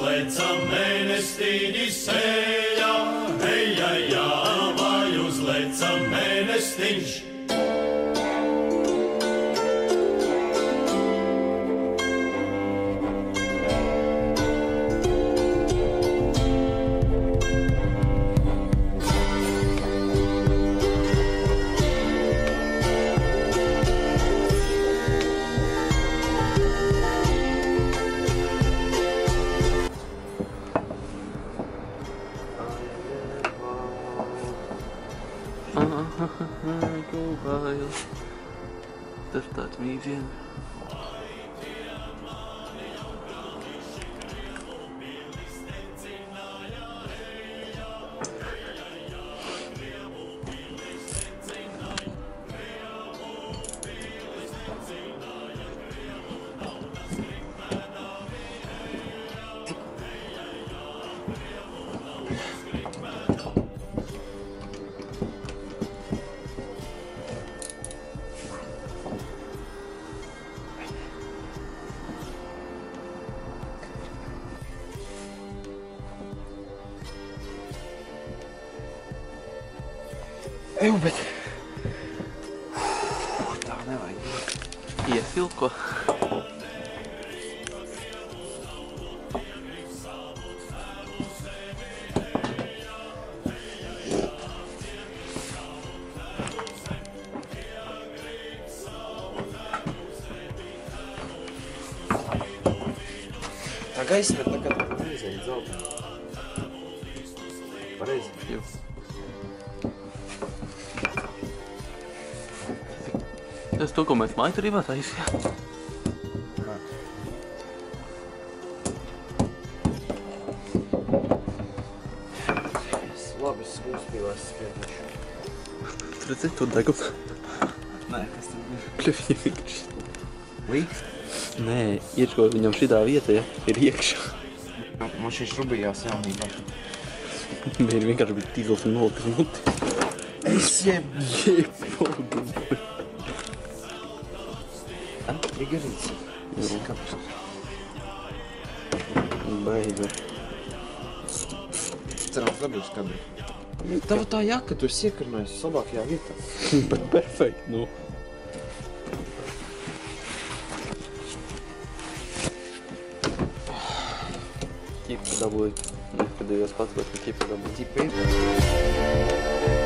uzlecam mēnestīņi sējā, eja, jā, vai uzlecam mēnestiņš. Tas tāds mīdziens. Eju, bet... Tā nevajag. Iesilko. Tā gaisa, bet tā kā tā neizēja zelta. Pareizi? Jū. Tas to, ko mēs maiturībā taisījām. Labi, es uzspīlēs skrietuši. Tu redzi, to degums? Nē, kas tad ir? Kļuvi iekšķi. Līks? Nē, iečko viņam šitā vieta, ja, ir iekšā. Man šī šrubījās jaunībā. Mēri vienkārši bija tīzls un nolikas muti. Es Jebpogu. Igarīts. Jā. Kāpēc? Beidzot. Cerams, nebūs kadri. Tava tā jaka, tu esi iekarnājis labākajā vietā. Bet perfekti, nu. Ķipa dabūja. Kad jūs pats, bet ķipa dabūja. Ķipa ir.